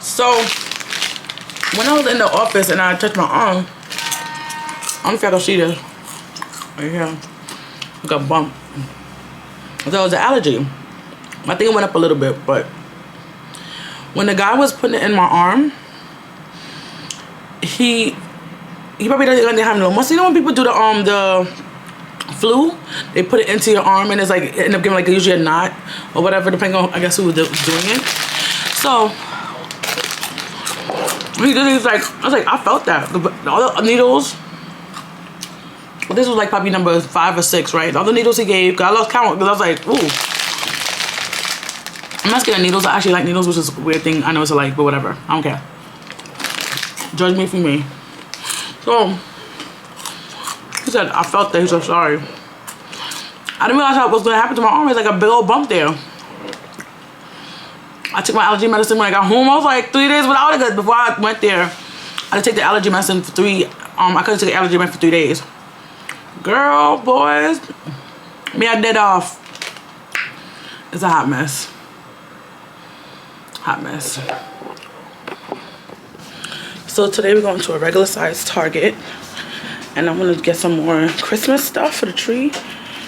So when I was in the office and I touched my arm, I don't know if y'all can see this. Right here. I got a bump. So it was an allergy. I think it went up a little bit, but when the guy was putting it in my arm, he probably doesn't have no muscle. You know when people do the flu, they put it into your arm and it's like it end up giving like usually a knot or whatever, depending on I guess who was doing it. So he did. He's like, I felt that all the needles. This was like probably number 5 or 6, right? All the needles he gave, cause I lost count because I was like, ooh. I'm not scared of needles. I actually like needles, which is a weird thing. I know it's like, but whatever. I don't care. Judge me if you may. So he said, I felt that. He's so sorry. I didn't realize what was gonna happen to my arm. It's like a big old bump there. I took my allergy medicine when I got home. I was like 3 days without it, because before I went there, I had to take the allergy medicine for 3. I couldn't take the allergy medicine for 3 days. Girl, boys, me I dead off. It's a hot mess. Hot mess. So today we're going to a regular size Target, and I'm gonna get some more Christmas stuff for the tree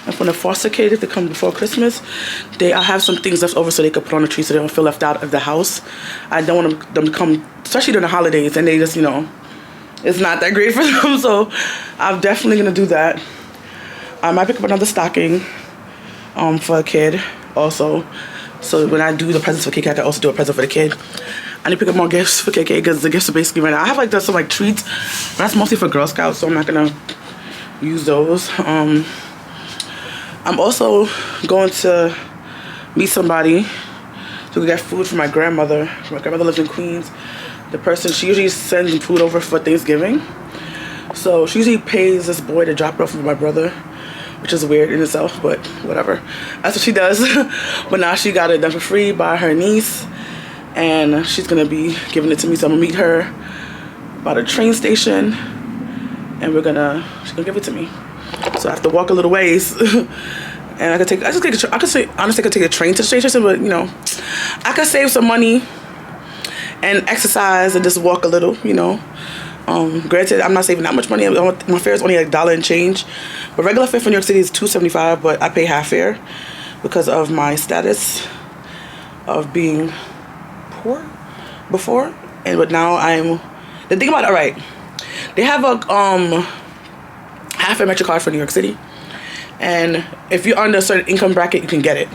and for the foster kids if they come before Christmas. I have some things left over so they could put on the tree so they don't feel left out of the house. I don't want them to come, especially during the holidays, and they just, you know, it's not that great for them. So I'm definitely gonna do that. I might pick up another stocking for a kid also. So when I do the presents for KK, I can also do a present for the kid. I need to pick up more gifts for KK because the gifts are basically right now. I have like some like treats, but that's mostly for Girl Scouts, so I'm not gonna use those. I'm also going to meet somebody to get food for my grandmother. My grandmother lives in Queens. The person, she usually sends food over for Thanksgiving. So she usually pays this boy to drop it off for my brother, which is weird in itself, but whatever. That's what she does. But now she got it done for free by her niece, and she's gonna be giving it to me. So I'm gonna meet her by the train station, and she's gonna give it to me. So I have to walk a little ways. And I could take honestly I could take a train to the station, but you know, I could save some money and exercise and just walk a little, you know. Granted, I'm not saving that much money. My fare is only like $1 and change, but regular fare for New York City is $2.75. But I pay half fare because of my status of being poor before, but now I'm. The thing about it, all right, they have a half fare Metro card for New York City, and if you're under a certain income bracket, you can get it.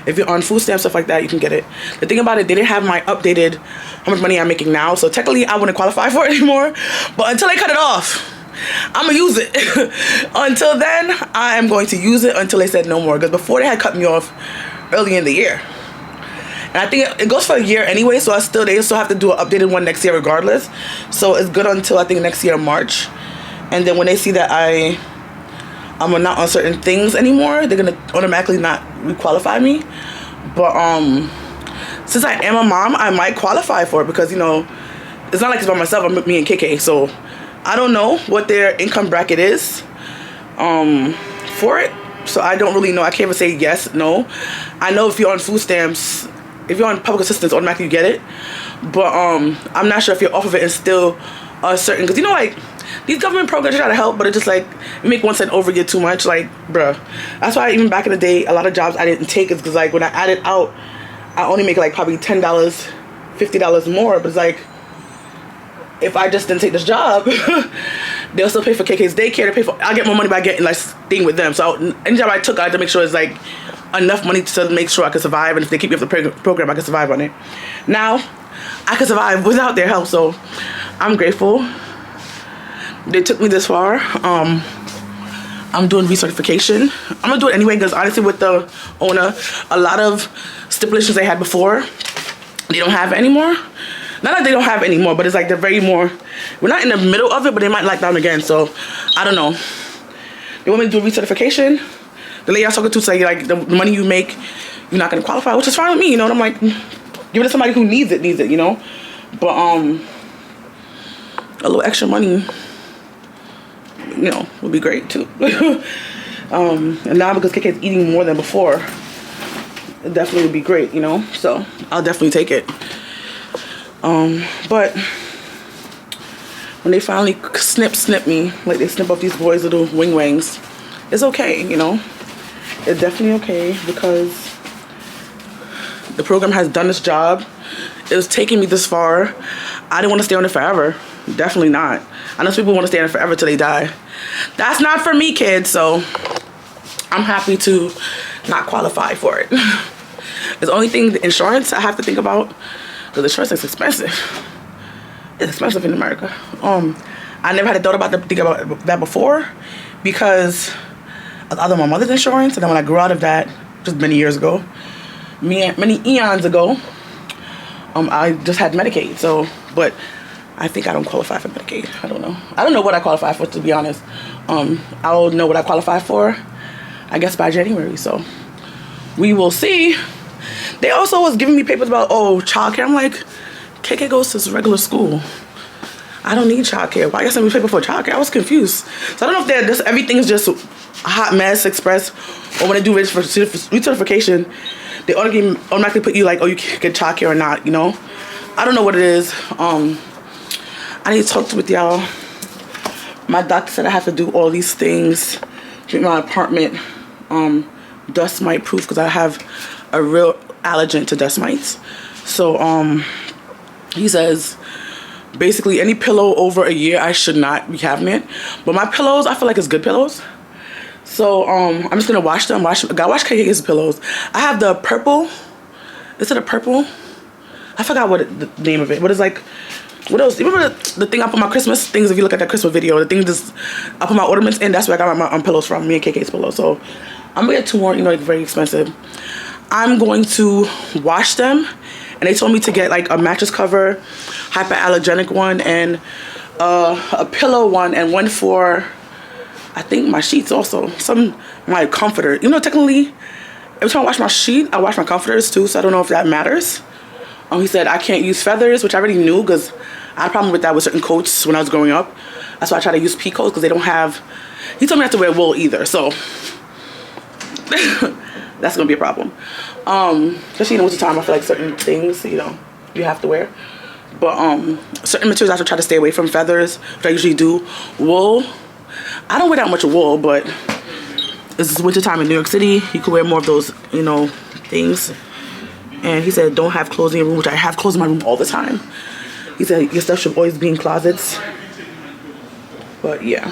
If you're on food stamps, stuff like that, you can get it. The thing about it, they didn't have my updated how much money I'm making now, so technically I wouldn't qualify for it anymore. But until they cut it off, I'm gonna use it. Until then, I am going to use it until they said no more. Because before they had cut me off early in the year, and I think it goes for a year anyway. So they still have to do an updated one next year regardless. So it's good until I think next year March, and then when they see that I'm not on certain things anymore, they're gonna automatically not requalify me. But since I am a mom, I might qualify for it because, you know, it's not like it's by myself. I'm with me and KK, so I don't know what their income bracket is for it. So I don't really know. I can't even say yes, no. I know if you're on food stamps, if you're on public assistance, automatically you get it. But I'm not sure if you're off of it and still certain, because you know, like, these government programs try to help, but it's just like, you make 1 cent over, get too much. Like, bruh. That's why even back in the day, a lot of jobs I didn't take is because, like, when I added out, I only make like probably $10, $50 more. But it's like, if I just didn't take this job, they'll still pay for KK's daycare. I'll get more money by getting like staying with them. So any job I took, I had to make sure it's like enough money to make sure I could survive. And if they keep me off the program, I can survive on it. Now, I can survive without their help. So I'm grateful they took me this far. I'm doing recertification. I'm gonna do it anyway because honestly, with the owner, a lot of stipulations they had before, they don't have anymore. Not that they don't have anymore, but it's like they're very more. We're not in the middle of it, but they might lock down again. So I don't know. They want me to do recertification. The lady I was talking to say like the money you make, you're not gonna qualify, which is fine with me, you know. And I'm like, give it to somebody who needs it, you know. But a little extra money, you know, would be great too. And now because KK is eating more than before, it definitely would be great, you know. So I'll definitely take it. But when they finally snip me, like they snip up these boys' little wings, it's okay, you know. It's definitely okay because the program has done its job. It was taking me this far. I didn't want to stay on it forever. Definitely not. I know some people want to stay on it forever till they die. That's not for me, kids. So I'm happy to not qualify for it. It's the only thing, the insurance I have to think about, because insurance is expensive. It's expensive in America. I never had a thought about think about that before because of either my mother's insurance, and then when I grew out of that, just many years ago, many eons ago, I just had Medicaid. So, but I think I don't qualify for Medicaid. I don't know. I don't know what I qualify for, to be honest. I'll know what I qualify for, I guess, by January. So we will see. They also was giving me papers about, oh, childcare. I'm like, KK goes to regular school. I don't need childcare. Why you send me paper for childcare? I was confused. So I don't know if they're just, everything's just a hot mess express, or when they do recertification, they automatically put you like, oh, you can get childcare or not, you know? I don't know what it is. I need to talk with y'all. My doctor said I have to do all these things to make my apartment dust mite proof because I have a real allergen to dust mites. So he says basically any pillow over a year I should not be having it. But my pillows, I feel like it's good pillows. So I'm just gonna wash them. Gotta wash KK's pillows. I have the purple. Is it a purple? I forgot what the name of it. What is like? What else? You remember the thing I put my Christmas things? If you look at that Christmas video, the thing just I put my ornaments in. That's where I got my pillows from. Me and KK's pillows. So I'm gonna get 2 more. You know, like very expensive. I'm going to wash them, and they told me to get like a mattress cover, hyperallergenic one, and a pillow one, and one for I think my sheets also. My comforter. You know, technically, every time I wash my sheet, I wash my comforters too. So I don't know if that matters. He said I can't use feathers, which I already knew because I had a problem with that with certain coats when I was growing up. That's why I try to use pea coats because they don't have. He told me not to wear wool either, so that's gonna be a problem. Especially in the winter time, I feel like certain things, you know, you have to wear. But certain materials I have to try to stay away from. Feathers, which I usually do. Wool, I don't wear that much wool, but it's winter time in New York City. You can wear more of those, you know, things. And he said, don't have clothes in your room, which I have clothes in my room all the time. He said, your stuff should always be in closets. But yeah,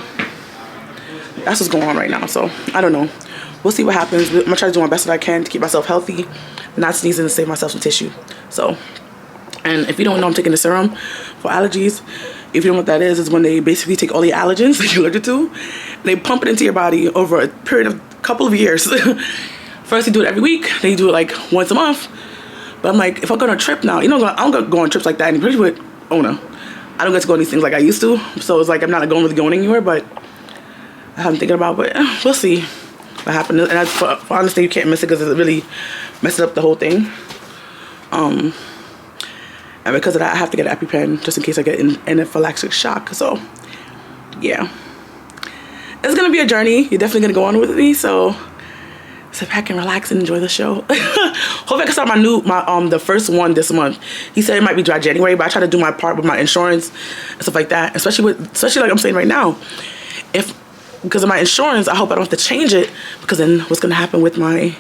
that's what's going on right now. So I don't know. We'll see what happens. I'm gonna try to do my best that I can to keep myself healthy, not sneezing, and save myself some tissue. So, and if you don't know, I'm taking the serum for allergies. If you don't know what that is when they basically take all the allergens that you're allergic to, and they pump it into your body over a period of a couple of years. First, you do it every week. Then you do it like once a month. But I'm like, if I go on a trip now, you know, I don't go on trips like that. And especially with Ona, I don't get to go on these things like I used to. So it's like I'm not really going anywhere. But I'm thinking about, but we'll see what happens. And that's for honestly, you can't miss it because it really messes up the whole thing. And because of that, I have to get an EpiPen just in case I get an anaphylactic shock. So yeah, it's gonna be a journey. You're definitely gonna go on with me. So sit back and relax and enjoy the show. Hopefully I can start the first one this month. He said it might be dry January, but I try to do my part with my insurance and stuff like that. Especially like I'm saying right now, because of my insurance, I hope I don't have to change it, because then what's gonna happen with my